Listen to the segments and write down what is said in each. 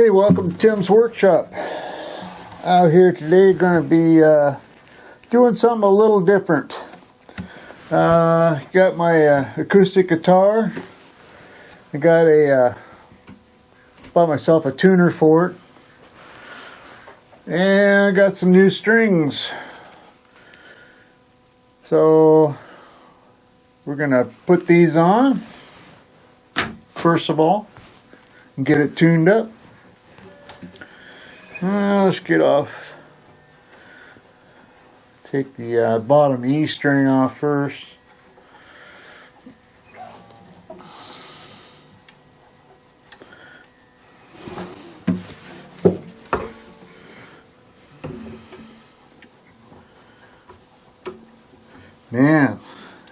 Hey, welcome to Tim's Workshop. Out here today, going to be doing something a little different. Got my acoustic guitar. I got bought myself a tuner for it, and I got some new strings. So we're going to put these on first of all and get it tuned up. Let's get off. Take the bottom E string off first. Man,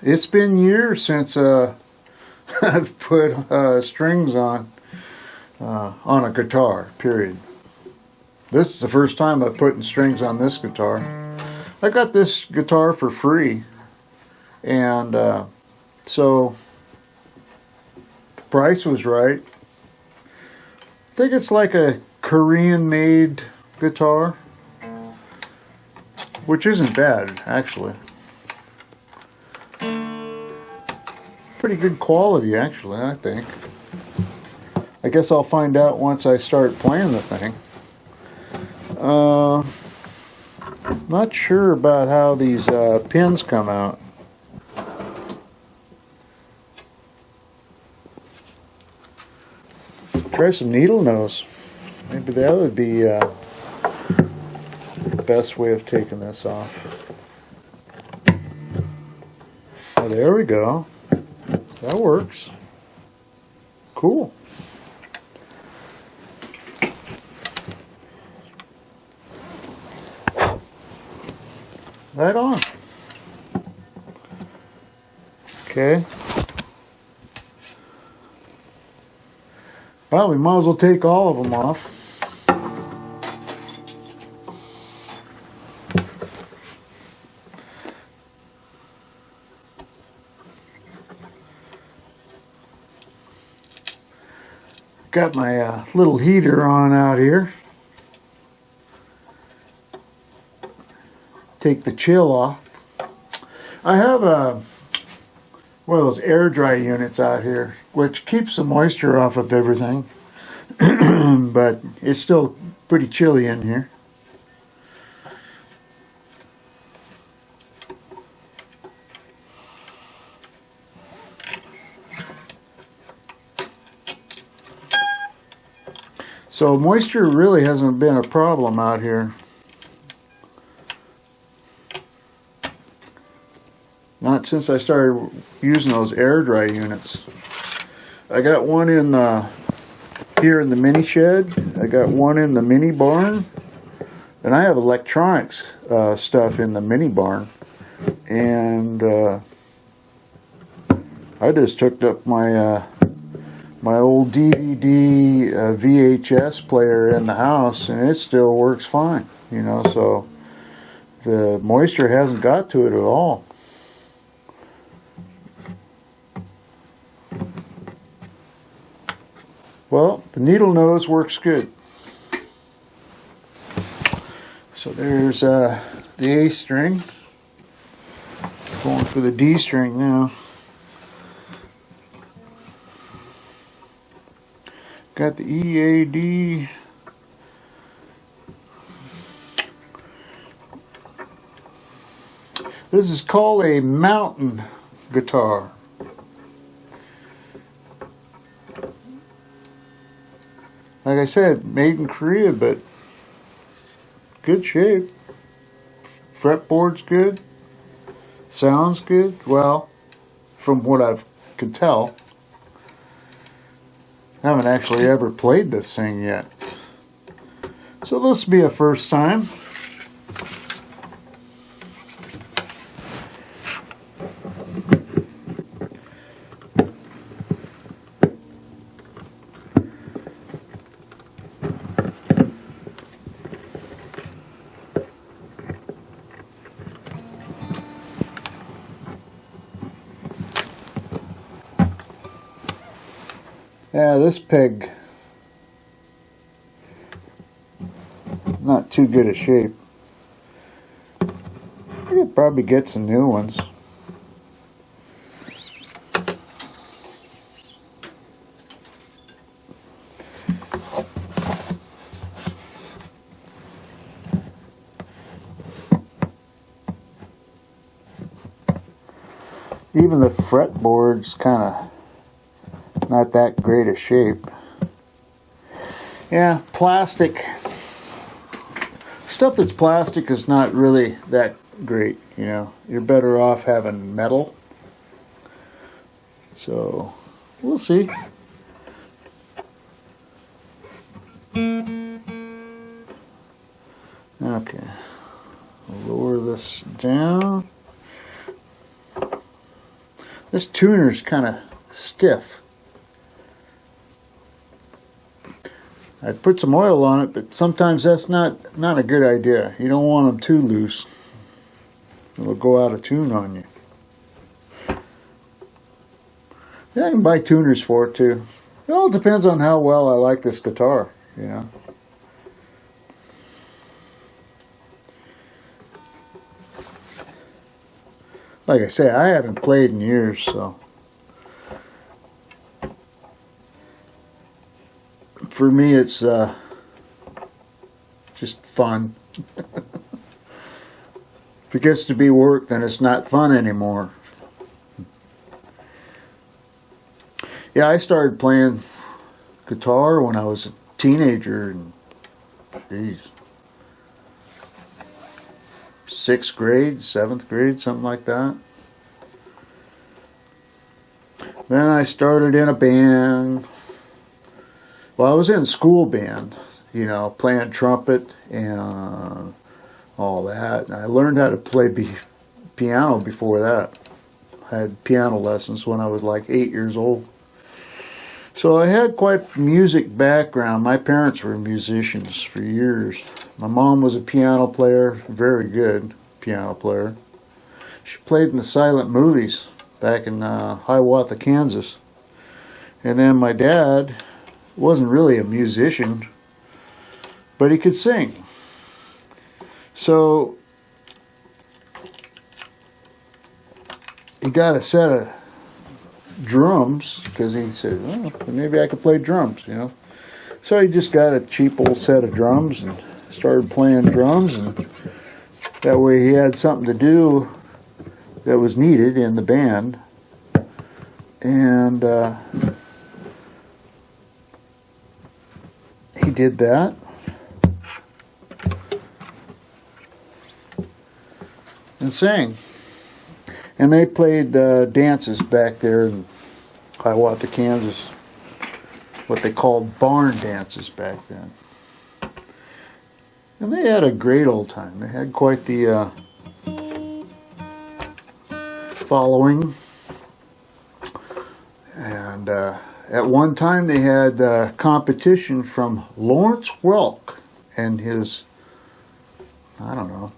it's been years since I've put strings on a guitar, period. This is the first time I've put strings on this guitar. I got this guitar for free, and so the price was right. I think it's like a Korean-made guitar, which isn't bad, actually. Pretty good quality, actually, I think. I guess I'll find out once I start playing the thing. Not sure about how these pins come out. Try some needle nose. Maybe that would be the best way of taking this off. Oh, there we go. That works. Cool. Right on. Okay. Well, we might as well take all of them off. Got my little heater on out here. Take the chill off. I have one of those air dry units out here, which keeps the moisture off of everything, but it's still pretty chilly in here. So moisture really hasn't been a problem out here. Not since I started using those air dry units. I got one in here in the mini shed. I got one in the mini barn, and I have electronics stuff in the mini barn. And I just hooked up my my old DVD VHS player in the house, and it still works fine. You know, so the moisture hasn't got to it at all. Well, the needle nose works good. So there's the A string. Going for the D string now. Got the E, A, D. This is called a mountain guitar. Like I said, made in Korea, but good shape. Fretboard's good. Sounds good. Well, from what I can tell. I haven't actually ever played this thing yet. So this will be a first time. Yeah, this peg not too good a shape. I could probably get some new ones. Even the fretboard's kind of not that great a shape. Yeah, plastic. Stuff that's plastic is not really that great, you know. You're better off having metal. So, we'll see. Okay. Lower this down. This tuner's kind of stiff. I'd put some oil on it, but sometimes that's not a good idea. You don't want them too loose. It'll go out of tune on you. Yeah, I can buy tuners for it too. It all depends on how well I like this guitar, you know. Like I say, I haven't played in years, so for me it's just fun. If it gets to be work, then it's not fun anymore. Yeah, I started playing guitar when I was a teenager, and geez, 6th grade, 7th grade, something like that. Then I started in a band. Well, I was in school band, you know, playing trumpet and all that. And I learned how to play piano before that. I had piano lessons when I was like 8 years old. So I had quite a music background. My parents were musicians for years. My mom was a piano player, very good piano player. She played in the silent movies back in Hiawatha, Kansas. And then my dad wasn't really a musician, but he could sing. So he got a set of drums because he said, well, maybe I could play drums, you know. So he just got a cheap old set of drums and started playing drums, and that way he had something to do that was needed in the band. And he did that. And sang. And they played dances back there in Hiawatha, Kansas. What they called barn dances back then. And they had a great old time. They had quite the following. And at one time they had competition from Lawrence Welk and his, I don't know,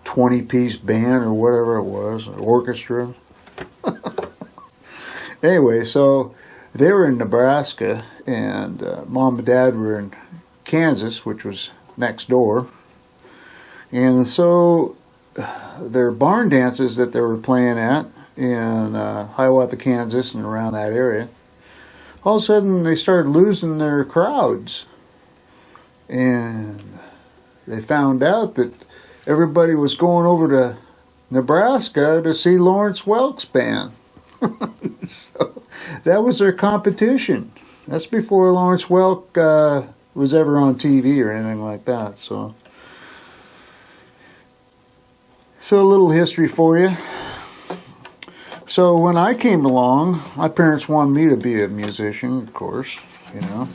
20-piece band or whatever it was, orchestra. Anyway, so they were in Nebraska, and Mom and Dad were in Kansas, which was next door. And so their barn dances that they were playing at in Hiawatha, Kansas, and around that area, all of a sudden they started losing their crowds. And they found out that everybody was going over to Nebraska to see Lawrence Welk's band. So that was their competition. That's before Lawrence Welk was ever on TV or anything like that. So a little history for you. So when I came along, my parents wanted me to be a musician, of course, you know.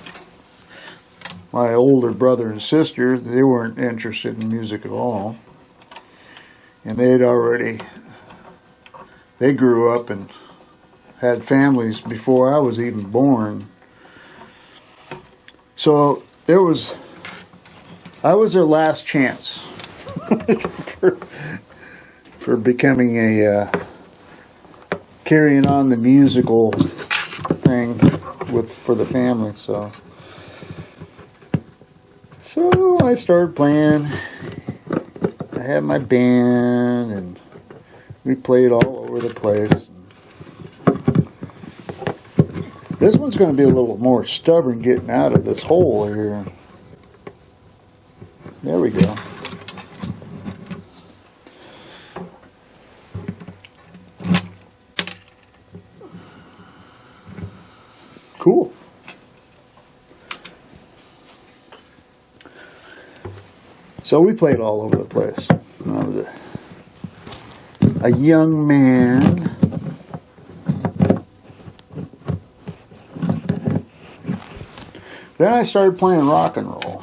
My older brother and sister, they weren't interested in music at all. And they grew up and had families before I was even born. So I was their last chance for becoming carrying on the musical thing for the family. So I started playing. I had my band and we played all over the place. This one's going to be a little more stubborn getting out of this hole here. There we go. Cool. So we played all over the place. I was a young man. Then I started playing rock and roll.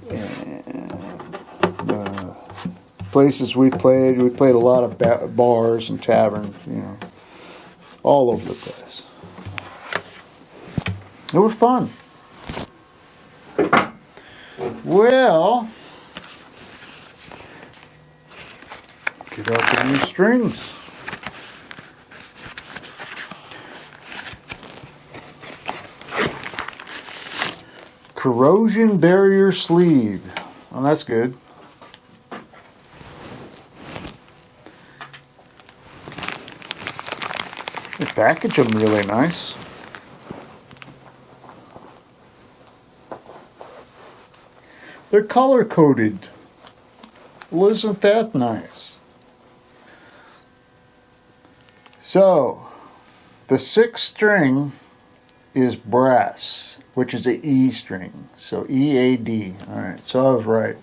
And the places we played a lot of bars and taverns, you know, all over the place. It was fun. Well, get out the new strings. Corrosion barrier sleeve. Well, that's good. They package them really nice. They're color coded. Well, isn't that nice? So, the 6th string is brass, which is an E string. So EAD. Alright, so I was right.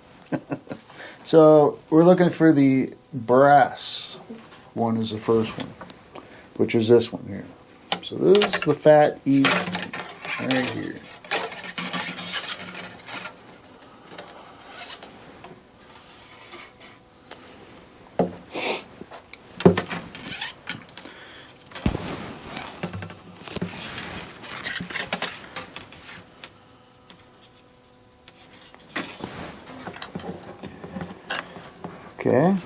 So we're looking for the brass one is the first one, which is this one here. So this is the fat E right here. Okay,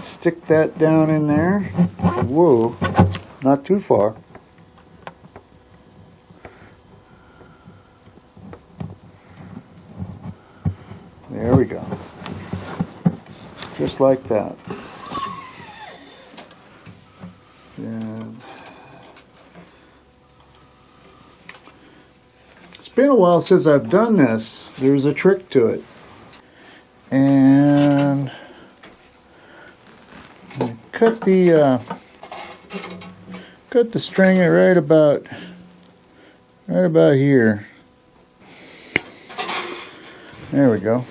stick that down in there. Whoa, not too far. There we go. Just like that. And it's been a while since I've done this. There's a trick to it. And cut the string at right about here. There we go.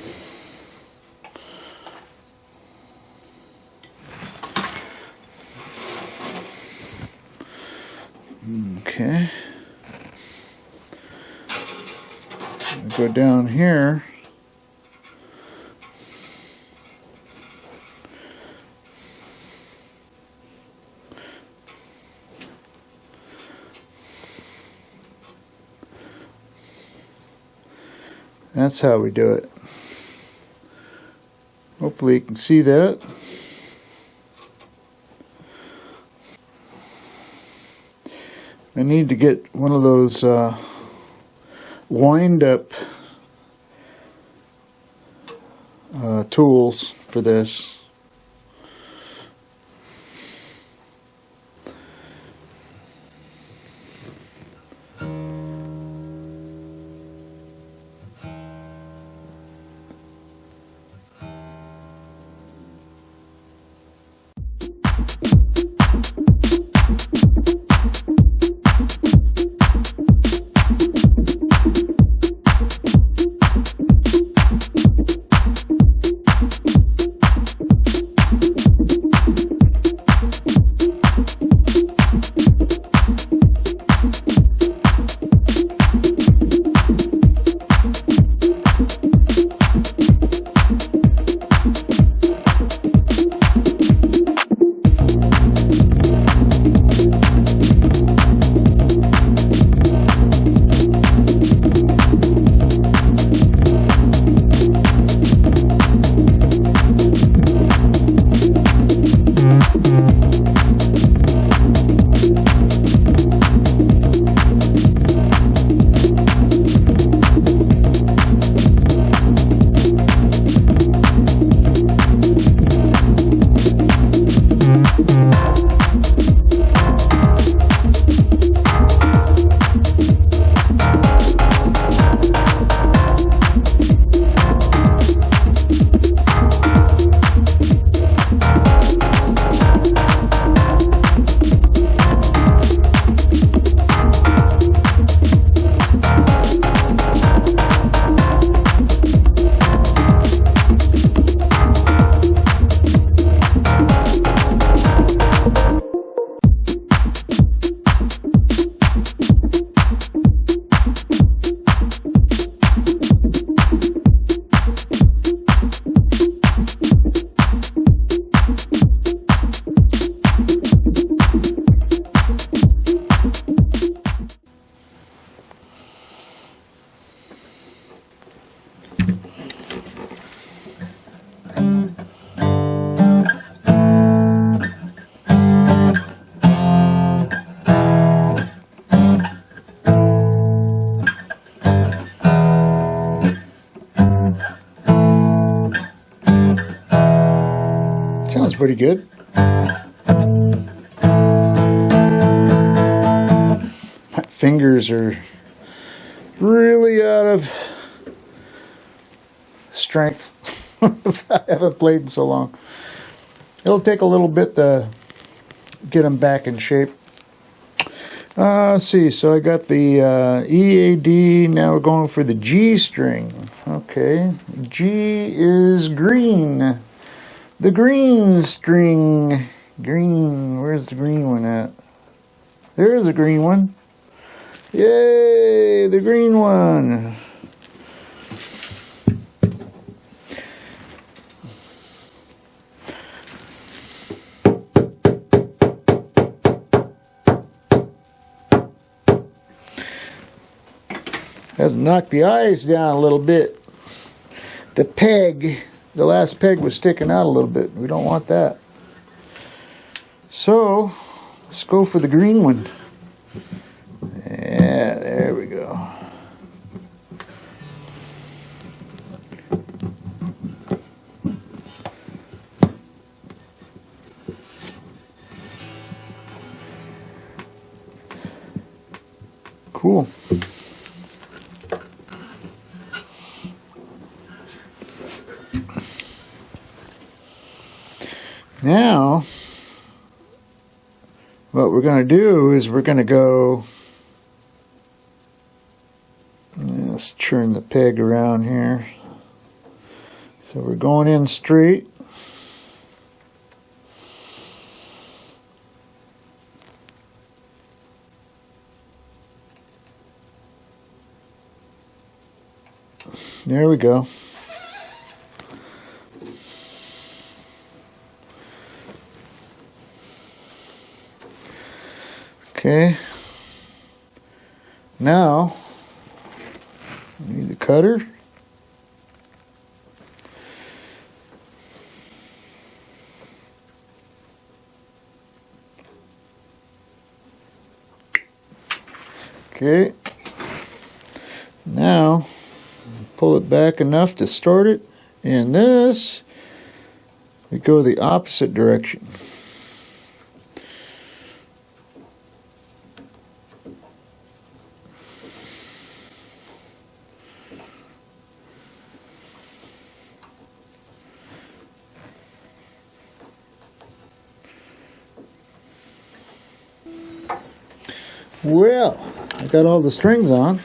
Okay. Go down here. That's how we do it. Hopefully you can see that. I need to get one of those wind-up tools for this. sounds pretty good. My fingers are really out of strength. I haven't played in so long. It'll take a little bit to get them back in shape. Let's see, so I got the EAD, now we're going for the G string. Okay, G is green. The green string. Green, where's the green one at? There's a green one. Yay, the green one. Had to knock the eyes down a little bit. The peg, the last peg was sticking out a little bit. We don't want that. So, let's go for the green one. Yeah, there we go. Cool. Now, what we're going to do is we're going to go, let's turn the peg around here. So we're going in straight. There we go. Okay, now we need the cutter. Okay, now pull it back enough to start it, and this, we go the opposite direction. Well, I got all the strings on.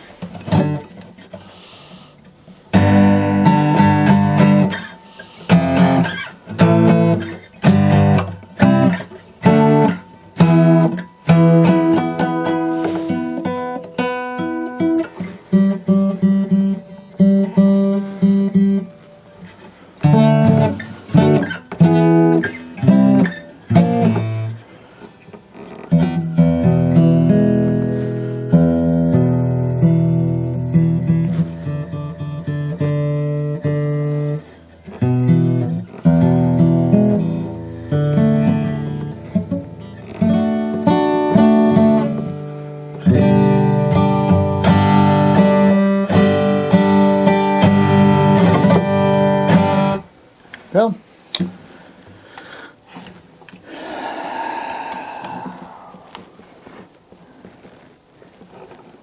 Well,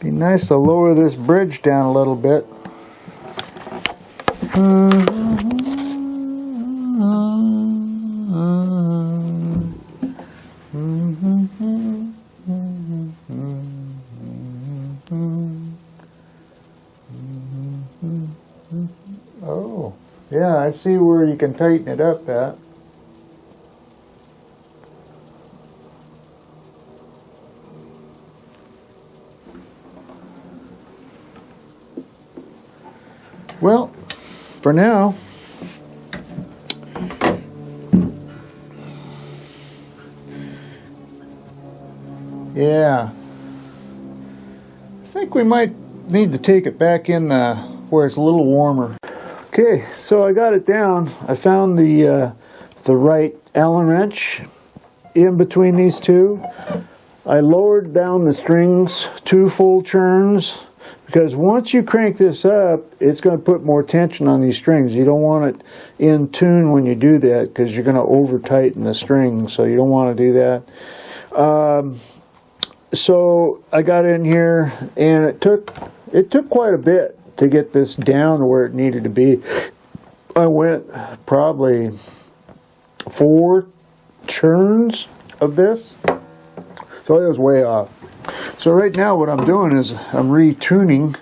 be nice to lower this bridge down a little bit. Oh, yeah, I see where you can tighten it up at. Well, for now, yeah, I think we might need to take it back in where it's a little warmer. Okay, so I got it down. I found the right Allen wrench in between these two. I lowered down the strings 2 full turns, Because once you crank this up, it's going to put more tension on these strings. You don't want it in tune when you do that, because you're going to over tighten the string, so you don't want to do that. So I got in here, and it took quite a bit to get this down to where it needed to be. I went probably 4 churns of this, so it was way off. So right now what I'm doing is I'm retuning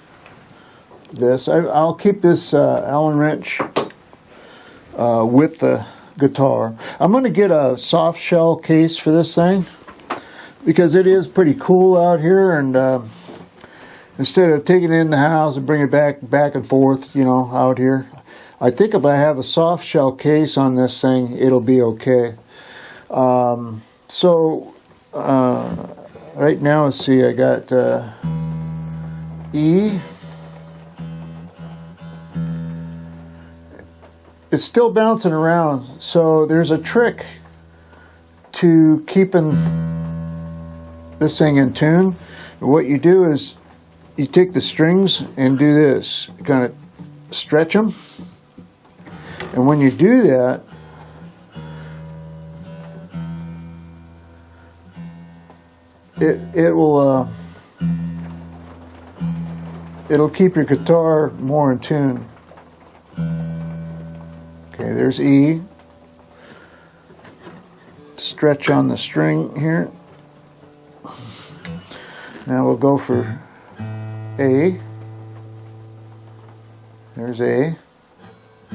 this. I'll keep this Allen wrench with the guitar. I'm going to get a soft shell case for this thing, because it is pretty cool out here, and instead of taking it in the house and bring it back and forth, you know, out here, I think if I have a soft shell case on this thing, it'll be okay. Right now, let's see, I got E. It's still bouncing around, so there's a trick to keeping this thing in tune. What you do is you take the strings and do this, kind of stretch them, and when you do that, it'll keep your guitar more in tune. Okay, there's E. Stretch on the string here. Now we'll go for A. There's A. I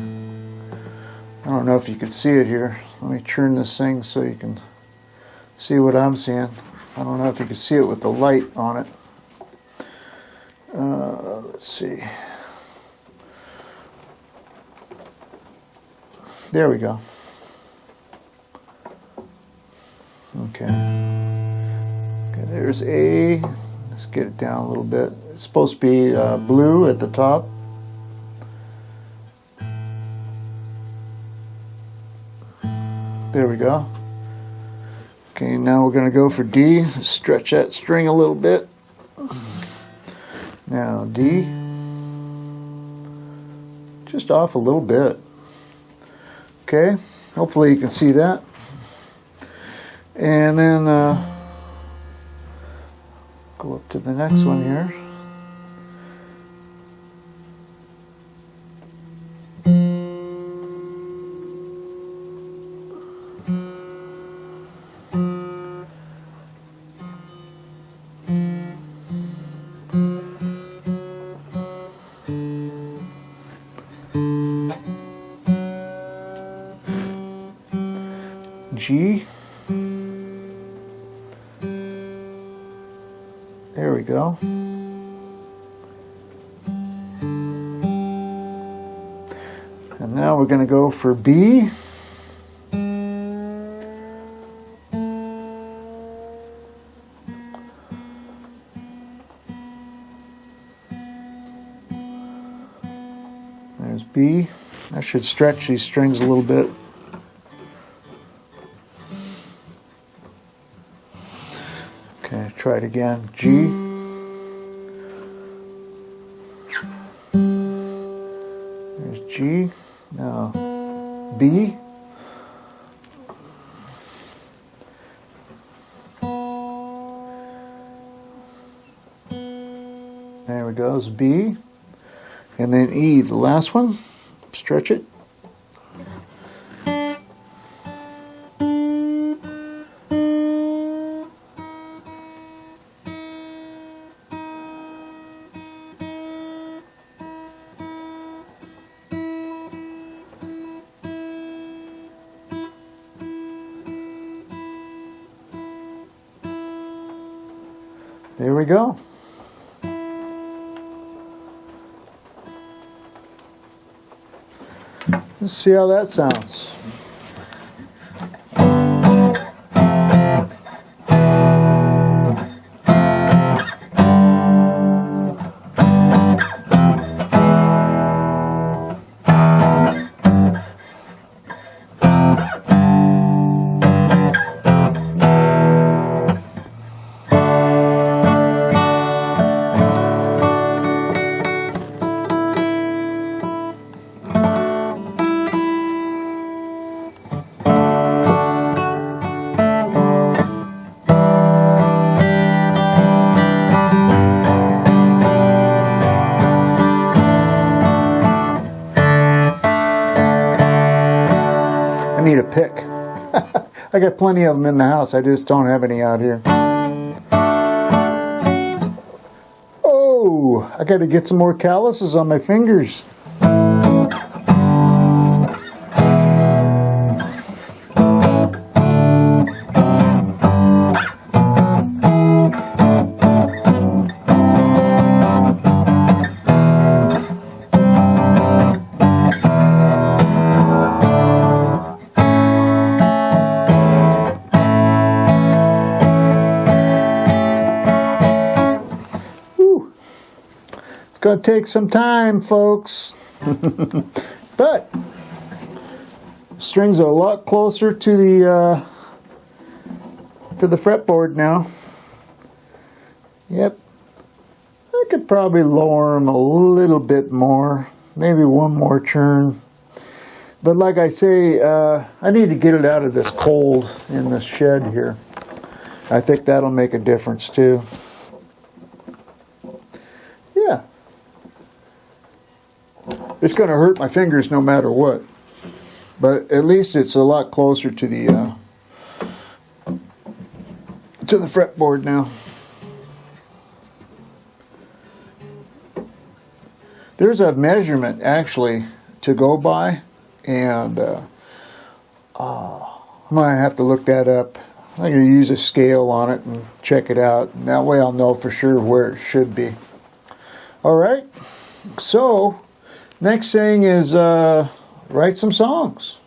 don't know if you can see it here. Let me turn this thing so you can see what I'm seeing. I don't know if you can see it with the light on it. Let's see. There we go. Okay. Okay, there's A. Let's get it down a little bit. It's supposed to be blue at the top. There we go. Okay, now we're going to go for D. Stretch that string a little bit. Now D. Just off a little bit. Okay, hopefully you can see that. And then go up to the next one here. G. There we go. And now we're going to go for B. There's B. I should stretch these strings a little bit. Okay, try it again. G. There's G. Now B. There we go, it's B. And then E, the last one. Stretch it. There we go. Let's see how that sounds. I need a pick. I got plenty of them in the house. I just don't have any out here. Oh, I got to get some more calluses on my fingers. Gonna take some time, folks. But strings are a lot closer to the fretboard now. Yep, I could probably lower them a little bit more, maybe one more churn. But like I say, I need to get it out of this cold in the shed here. I think that'll make a difference too. Yeah. It's going to hurt my fingers no matter what, but at least it's a lot closer to the fretboard now. There's a measurement actually to go by, and I'm going to have to look that up. I'm going to use a scale on it and check it out, and that way I'll know for sure where it should be. All right, so next thing is write some songs.